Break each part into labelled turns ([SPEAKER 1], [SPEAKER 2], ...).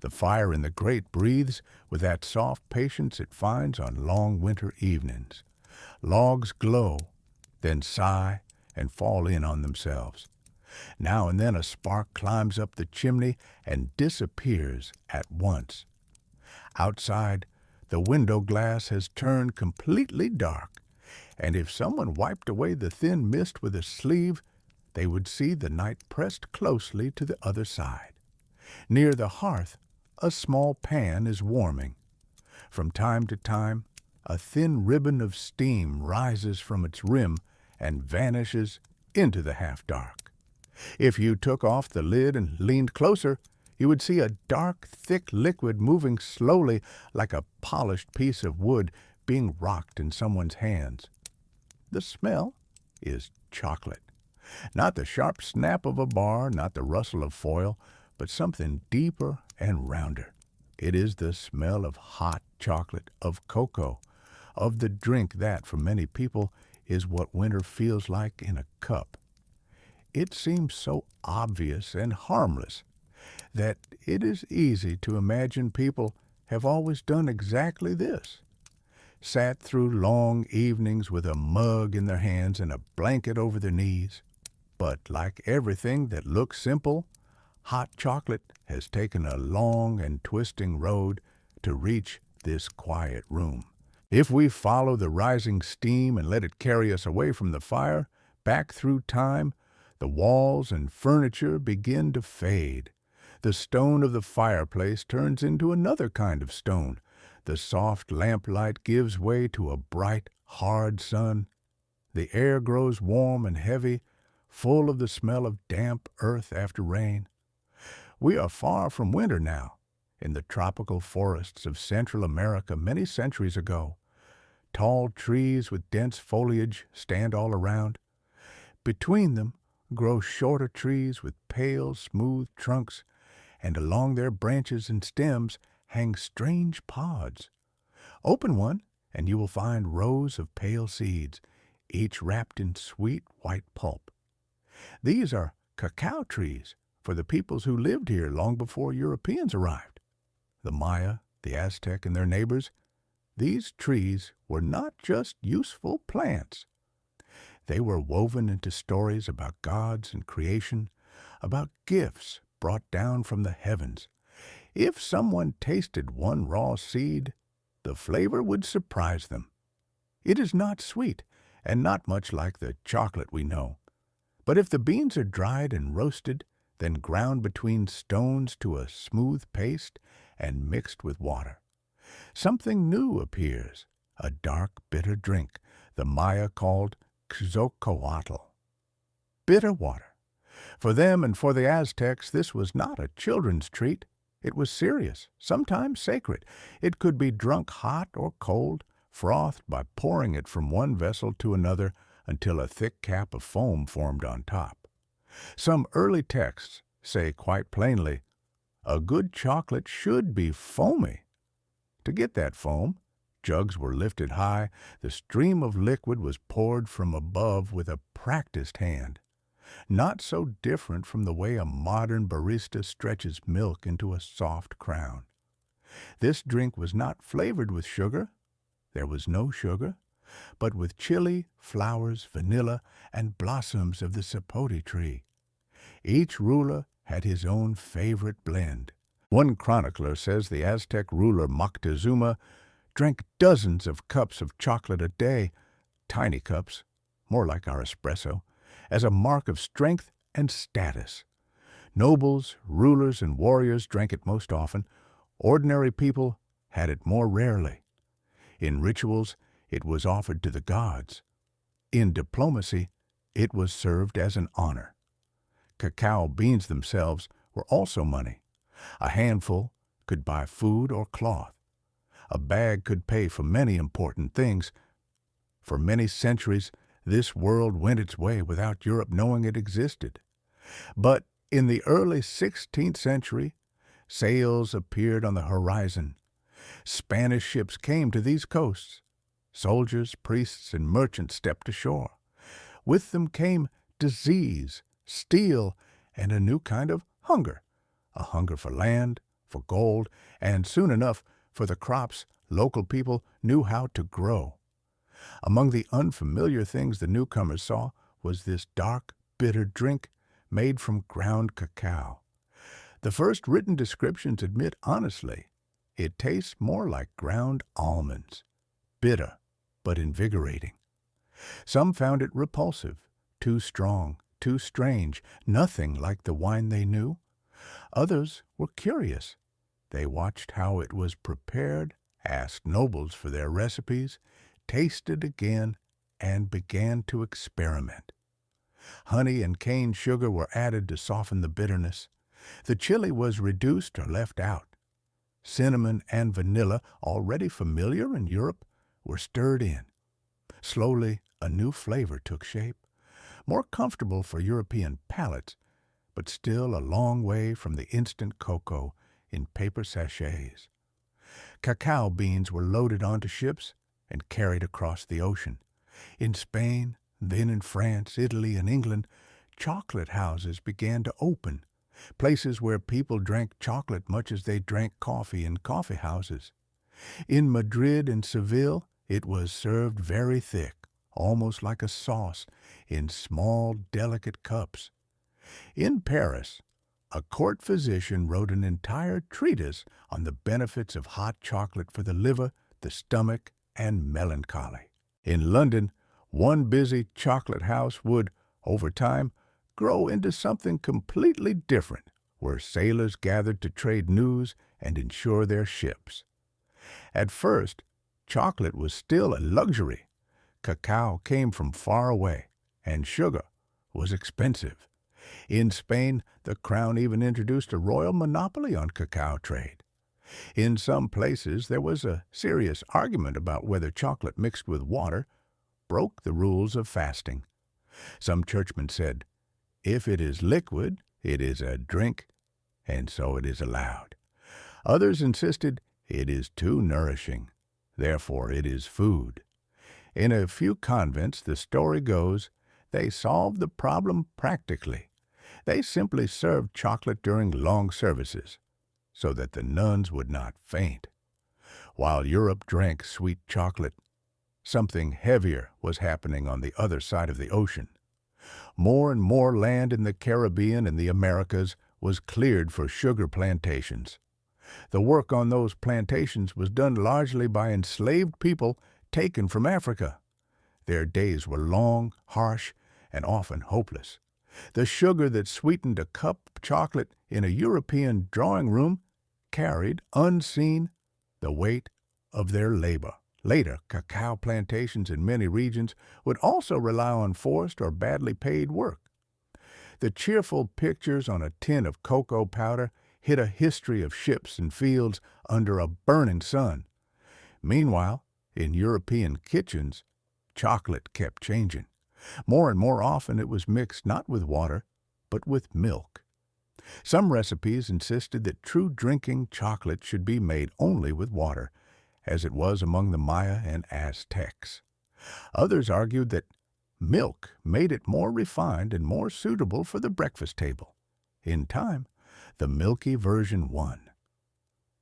[SPEAKER 1] The fire in the grate breathes with that soft patience it finds on long winter evenings. Logs glow, then sigh and fall in on themselves. Now and then a spark climbs up the chimney and disappears at once. Outside, the window glass has turned completely dark, and if someone wiped away the thin mist with a sleeve, they would see the night pressed closely to the other side. Near the hearth, a small pan is warming. From time to time, a thin ribbon of steam rises from its rim and vanishes into the half-dark. If you took off the lid and leaned closer, you would see a dark, thick liquid moving slowly like a polished piece of wood being rocked in someone's hands. The smell is chocolate. Not the sharp snap of a bar, not the rustle of foil, but something deeper and rounder. It is the smell of hot chocolate, of cocoa, of the drink that, for many people, is what winter feels like in a cup. It seems so obvious and harmless that it is easy to imagine people have always done exactly this. Sat through long evenings with a mug in their hands and a blanket over their knees. But like everything that looks simple, hot chocolate has taken a long and twisting road to reach this quiet room. If we follow the rising steam and let it carry us away from the fire, back through time, the walls and furniture begin to fade. The stone of the fireplace turns into another kind of stone. The soft lamplight gives way to a bright, hard sun. The air grows warm and heavy, full of the smell of damp earth after rain. We are far from winter now, in the tropical forests of Central America many centuries ago. Tall trees with dense foliage stand all around. Between them grow shorter trees with pale, smooth trunks, and along their branches and stems hang strange pods. Open one, and you will find rows of pale seeds, each wrapped in sweet white pulp. These are cacao trees for the peoples who lived here long before Europeans arrived. The Maya, the Aztec, and their neighbors, these trees were not just useful plants. They were woven into stories about gods and creation, about gifts brought down from the heavens. If someone tasted one raw seed, the flavor would surprise them. It is not sweet, and not much like the chocolate we know. But if the beans are dried and roasted, then ground between stones to a smooth paste and mixed with water, something new appears, a dark, bitter drink the Maya called xocoatl, bitter water. For them and for the Aztecs, this was not a children's treat. It was serious, sometimes sacred. It could be drunk hot or cold, frothed by pouring it from one vessel to another until a thick cap of foam formed on top. Some early texts say quite plainly, a good chocolate should be foamy. To get that foam, jugs were lifted high, the stream of liquid was poured from above with a practiced hand. Not so different from the way a modern barista stretches milk into a soft crown. This drink was not flavored with sugar. There was no sugar, but with chili, flowers, vanilla, and blossoms of the sapote tree. Each ruler had his own favorite blend. One chronicler says the Aztec ruler Moctezuma drank dozens of cups of chocolate a day, tiny cups, more like our espresso, as a mark of strength and status. Nobles, rulers, and warriors drank it most often. Ordinary people had it more rarely. In rituals, it was offered to the gods. In diplomacy, it was served as an honor. Cacao beans themselves were also money. A handful could buy food or cloth. A bag could pay for many important things. For many centuries, this world went its way without Europe knowing it existed. But in the early 16th century, sails appeared on the horizon. Spanish ships came to these coasts. Soldiers, priests, and merchants stepped ashore. With them came disease, steel, and a new kind of hunger, a hunger for land, for gold, and soon enough for the crops local people knew how to grow. Among the unfamiliar things the newcomers saw was this dark, bitter drink made from ground cacao. The first written descriptions admit honestly, it tastes more like ground almonds, bitter but invigorating. Some found it repulsive, too strong, too strange, nothing like the wine they knew. Others were curious. They watched how it was prepared, asked nobles for their recipes, tasted again, and began to experiment. Honey and cane sugar were added to soften the bitterness. The chili was reduced or left out. Cinnamon and vanilla, already familiar in Europe, were stirred in. Slowly, a new flavor took shape, more comfortable for European palates, but still a long way from the instant cocoa in paper sachets. Cacao beans were loaded onto ships and carried across the ocean. In Spain, then in France, Italy, and England, chocolate houses began to open, places where people drank chocolate much as they drank coffee in coffee houses. In Madrid and Seville, it was served very thick, almost like a sauce, in small, delicate cups. In Paris, a court physician wrote an entire treatise on the benefits of hot chocolate for the liver, the stomach, and melancholy. In London, one busy chocolate house would, over time, grow into something completely different, where sailors gathered to trade news and insure their ships. At first, chocolate was still a luxury. Cacao came from far away, and sugar was expensive. In Spain, the crown even introduced a royal monopoly on cacao trade. In some places, there was a serious argument about whether chocolate mixed with water broke the rules of fasting. Some churchmen said, "If it is liquid, it is a drink, and so it is allowed." Others insisted, "It is too nourishing, therefore it is food." In a few convents, the story goes, they solved the problem practically. They simply served chocolate during long services, so that the nuns would not faint. While Europe drank sweet chocolate, something heavier was happening on the other side of the ocean. More and more land in the Caribbean and the Americas was cleared for sugar plantations. The work on those plantations was done largely by enslaved people taken from Africa. Their days were long, harsh, and often hopeless. The sugar that sweetened a cup of chocolate in a European drawing room carried, unseen, the weight of their labor. Later, cacao plantations in many regions would also rely on forced or badly paid work. The cheerful pictures on a tin of cocoa powder hid a history of ships and fields under a burning sun. Meanwhile, in European kitchens, chocolate kept changing. More and more often it was mixed not with water, but with milk. Some recipes insisted that true drinking chocolate should be made only with water, as it was among the Maya and Aztecs. Others argued that milk made it more refined and more suitable for the breakfast table. In time, the milky version won.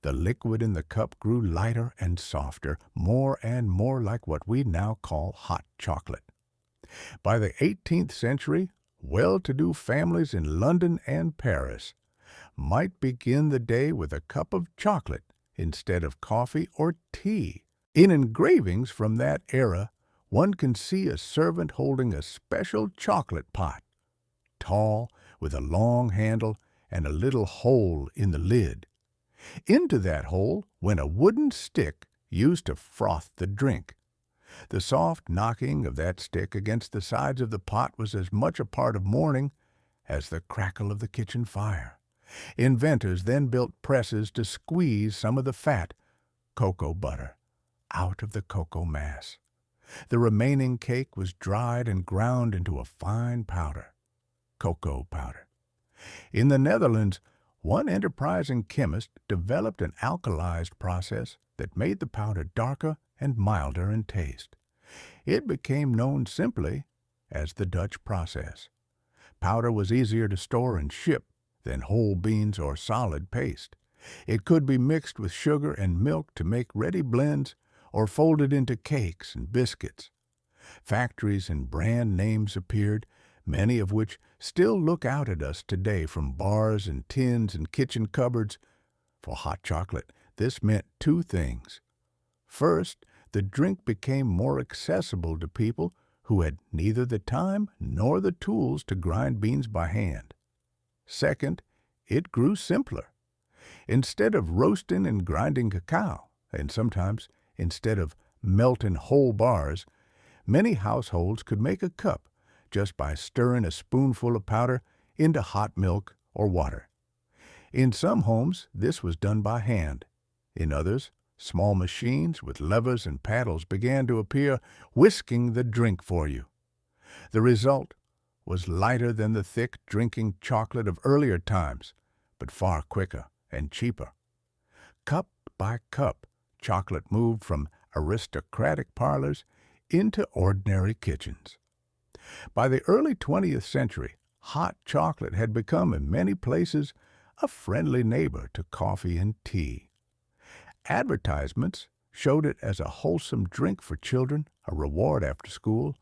[SPEAKER 1] The liquid in the cup grew lighter and softer, more and more like what we now call hot chocolate. By the 18th century, well-to-do families in London and Paris might begin the day with a cup of chocolate instead of coffee or tea. In engravings from that era, one can see a servant holding a special chocolate pot, tall, with a long handle and a little hole in the lid. Into that hole went a wooden stick used to froth the drink. The soft knocking of that stick against the sides of the pot was as much a part of morning as the crackle of the kitchen fire. Inventors then built presses to squeeze some of the fat, cocoa butter, out of the cocoa mass. The remaining cake was dried and ground into a fine powder, cocoa powder. In the Netherlands, one enterprising chemist developed an alkalized process that made the powder darker and milder in taste. It became known simply as the Dutch process. Powder was easier to store and ship than whole beans or solid paste. It could be mixed with sugar and milk to make ready blends or folded into cakes and biscuits. Factories and brand names appeared, many of which still look out at us today from bars and tins and kitchen cupboards. For hot chocolate, this meant two things. First, the drink became more accessible to people who had neither the time nor the tools to grind beans by hand. Second, it grew simpler. Instead of roasting and grinding cacao, and sometimes instead of melting whole bars, many households could make a cup just by stirring a spoonful of powder into hot milk or water. In some homes, this was done by hand. In others, small machines with levers and paddles began to appear, whisking the drink for you. The result was lighter than the thick drinking chocolate of earlier times, but far quicker and cheaper. Cup by cup, chocolate moved from aristocratic parlors into ordinary kitchens. By the early 20th century, hot chocolate had become, in many places, a friendly neighbor to coffee and tea. Advertisements showed it as a wholesome drink for children, a reward after school,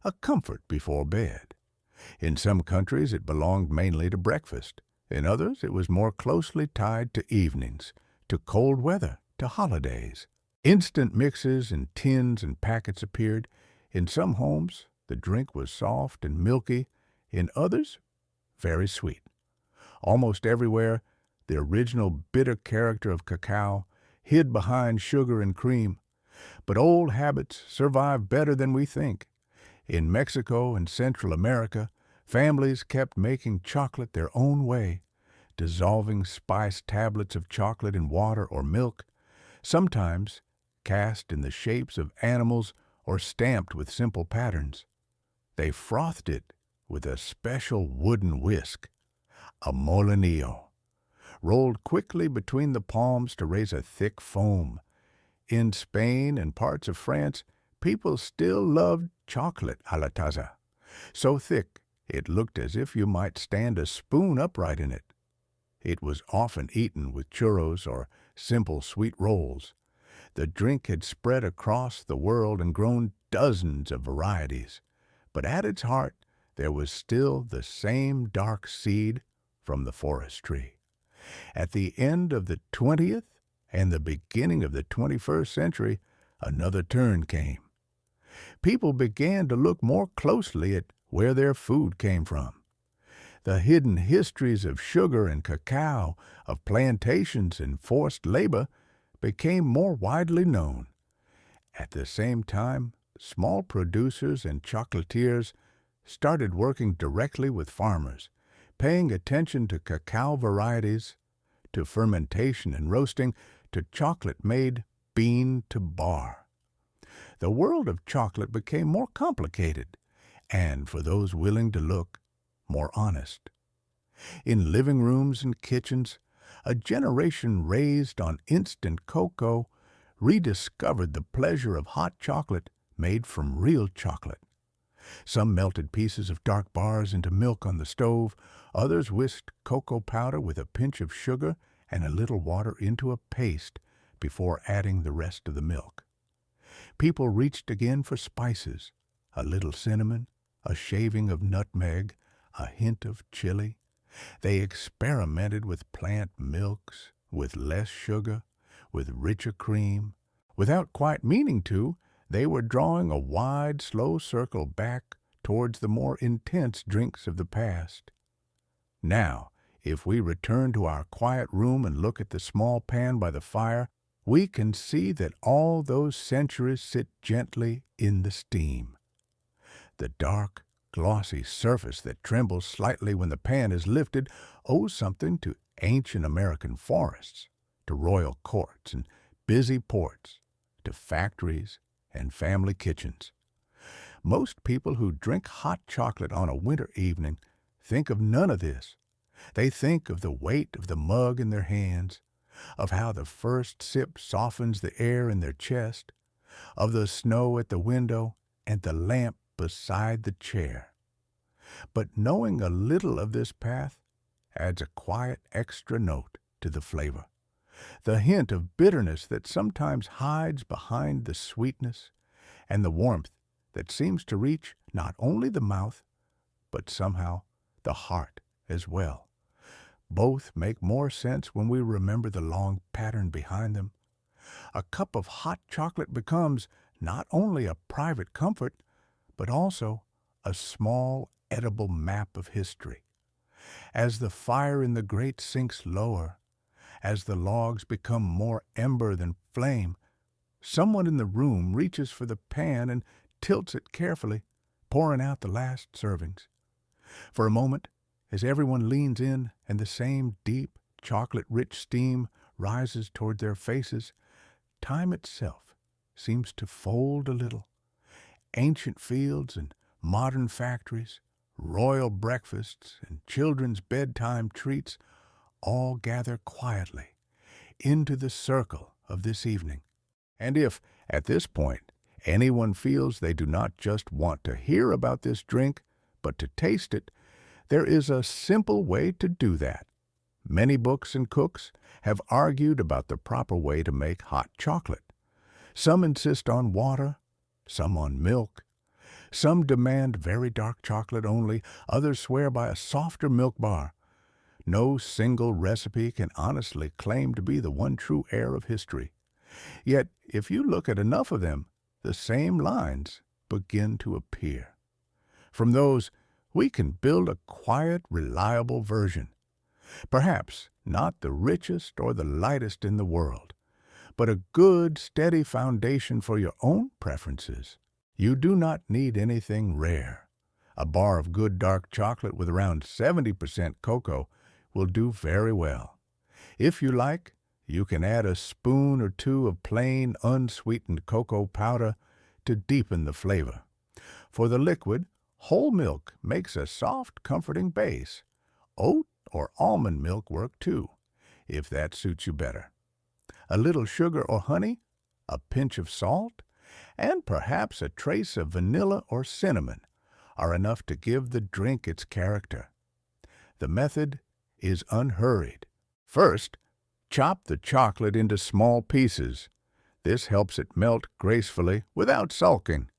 [SPEAKER 1] a comfort before bed. In some countries it belonged mainly to breakfast. In others it was more closely tied to evenings, to cold weather, to holidays. Instant mixes in tins and packets appeared. In some homes the drink was soft and milky, in others very sweet. Almost everywhere the original bitter character of cacao hid behind sugar and cream. But old habits survive better than we think. In Mexico and Central America, families kept making chocolate their own way, dissolving spiced tablets of chocolate in water or milk, sometimes cast in the shapes of animals or stamped with simple patterns. They frothed it with a special wooden whisk, a molinillo, rolled quickly between the palms to raise a thick foam. In Spain and parts of France, people still loved chocolate a la taza, so thick it looked as if you might stand a spoon upright in it. It was often eaten with churros or simple sweet rolls. The drink had spread across the world and grown dozens of varieties, but at its heart there was still the same dark seed from the forest tree. At the end of the 20th and the beginning of the 21st century, another turn came. People began to look more closely at where their food came from. The hidden histories of sugar and cacao, of plantations and forced labor, became more widely known. At the same time, small producers and chocolatiers started working directly with farmers, paying attention to cacao varieties, to fermentation and roasting, to chocolate made bean to bar. The world of chocolate became more complicated, and for those willing to look, more honest. In living rooms and kitchens, a generation raised on instant cocoa rediscovered the pleasure of hot chocolate made from real chocolate. Some melted pieces of dark bars into milk on the stove, others whisked cocoa powder with a pinch of sugar and a little water into a paste before adding the rest of the milk. People reached again for spices, a little cinnamon, a shaving of nutmeg, a hint of chili. They experimented with plant milks, with less sugar, with richer cream. Without quite meaning to, they were drawing a wide, slow circle back towards the more intense drinks of the past. Now, if we return to our quiet room and look at the small pan by the fire, we can see that all those centuries sit gently in the steam. The dark, glossy surface that trembles slightly when the pan is lifted owes something to ancient American forests, to royal courts and busy ports, to factories and family kitchens. Most people who drink hot chocolate on a winter evening think of none of this. They think of the weight of the mug in their hands, of how the first sip softens the air in their chest, of the snow at the window and the lamp beside the chair. But knowing a little of this path adds a quiet extra note to the flavor. the hint of bitterness that sometimes hides behind the sweetness, and the warmth that seems to reach not only the mouth, but somehow the heart as well. Both make more sense when we remember the long pattern behind them. A cup of hot chocolate becomes not only a private comfort, but also a small edible map of history. As the fire in the grate sinks lower, as the logs become more ember than flame, someone in the room reaches for the pan and tilts it carefully, pouring out the last servings. For a moment, as everyone leans in and the same deep, chocolate-rich steam rises toward their faces, time itself seems to fold a little. Ancient fields and modern factories, royal breakfasts and children's bedtime treats all gather quietly into the circle of this evening. And if, at this point, anyone feels they do not just want to hear about this drink, but to taste it, there is a simple way to do that. Many books and cooks have argued about the proper way to make hot chocolate. Some insist on water, some on milk. Some demand very dark chocolate only, others swear by a softer milk bar. No single recipe can honestly claim to be the one true heir of history. Yet, if you look at enough of them, the same lines begin to appear. From those, we can build a quiet, reliable version. Perhaps not the richest or the lightest in the world, but a good, steady foundation for your own preferences. You do not need anything rare. A bar of good dark chocolate with around 70% cocoa will do very well. If you like, you can add a spoon or two of plain, unsweetened cocoa powder to deepen the flavor. For the liquid, whole milk makes a soft, comforting base. Oat or almond milk work too, if that suits you better. A little sugar or honey, a pinch of salt, and perhaps a trace of vanilla or cinnamon are enough to give the drink its character. The method is unhurried. First, chop the chocolate into small pieces. This helps it melt gracefully without sulking.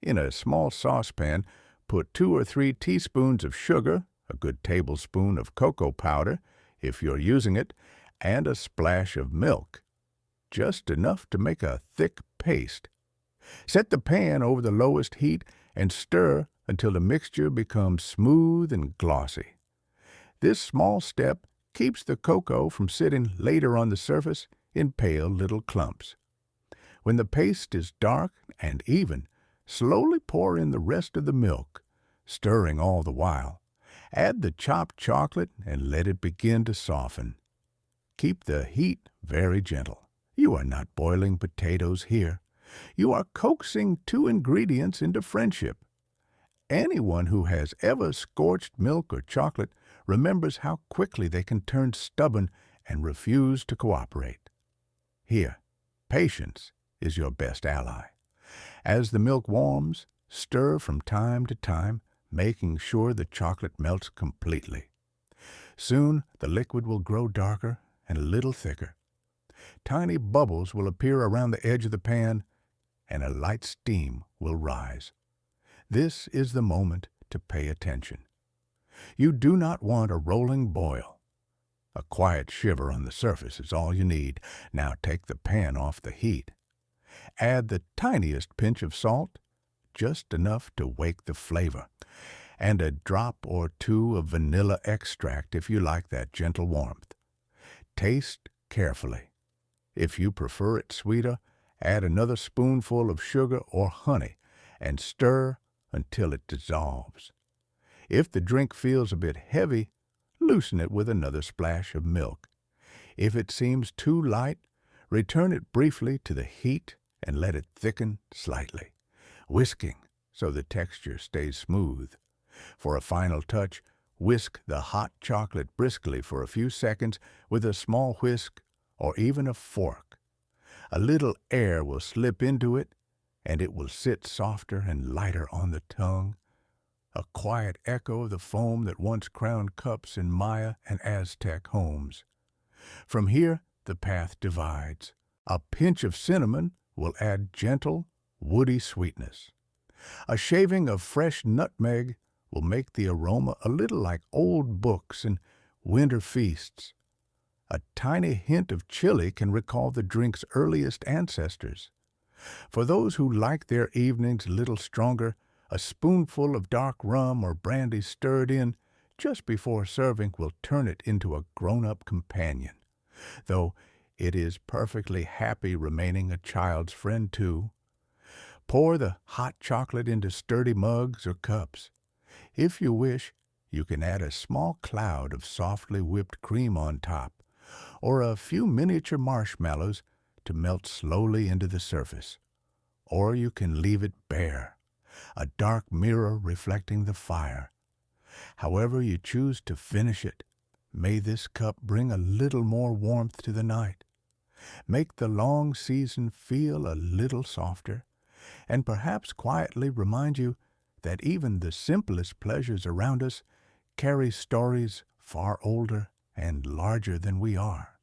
[SPEAKER 1] In a small saucepan, put 2 or 3 teaspoons of sugar, a good tablespoon of cocoa powder, if you're using it, and a splash of milk. Just enough to make a thick paste. Set the pan over the lowest heat and stir until the mixture becomes smooth and glossy. This small step keeps the cocoa from sitting later on the surface in pale little clumps. When the paste is dark and even, slowly pour in the rest of the milk, stirring all the while. Add the chopped chocolate and let it begin to soften. Keep the heat very gentle. You are not boiling potatoes here. You are coaxing 2 ingredients into friendship. Anyone who has ever scorched milk or chocolate remembers how quickly they can turn stubborn and refuse to cooperate. Here, patience is your best ally. As the milk warms, stir from time to time, making sure the chocolate melts completely. Soon the liquid will grow darker and a little thicker. Tiny bubbles will appear around the edge of the pan, and a light steam will rise. This is the moment to pay attention. You do not want a rolling boil. A quiet shiver on the surface is all you need. Now take the pan off the heat. Add the tiniest pinch of salt, just enough to wake the flavor, and a drop or 2 of vanilla extract if you like that gentle warmth. Taste carefully. If you prefer it sweeter, add another spoonful of sugar or honey and stir until it dissolves. If the drink feels a bit heavy, loosen it with another splash of milk. If it seems too light, return it briefly to the heat and let it thicken slightly, whisking so the texture stays smooth. For a final touch, whisk the hot chocolate briskly for a few seconds with a small whisk or even a fork. A little air will slip into it, and it will sit softer and lighter on the tongue, a quiet echo of the foam that once crowned cups in Maya and Aztec homes. From here, the path divides. A pinch of cinnamon will add gentle, woody sweetness. A shaving of fresh nutmeg will make the aroma a little like old books and winter feasts. A tiny hint of chili can recall the drink's earliest ancestors. For those who like their evenings a little stronger, a spoonful of dark rum or brandy stirred in just before serving will turn it into a grown-up companion, though it is perfectly happy remaining a child's friend too. Pour the hot chocolate into sturdy mugs or cups. If you wish, you can add a small cloud of softly whipped cream on top, or a few miniature marshmallows to melt slowly into the surface. Or you can leave it bare, a dark mirror reflecting the fire. However you choose to finish it, may this cup bring a little more warmth to the night, make the long season feel a little softer, and perhaps quietly remind you that even the simplest pleasures around us carry stories far older and larger than we are.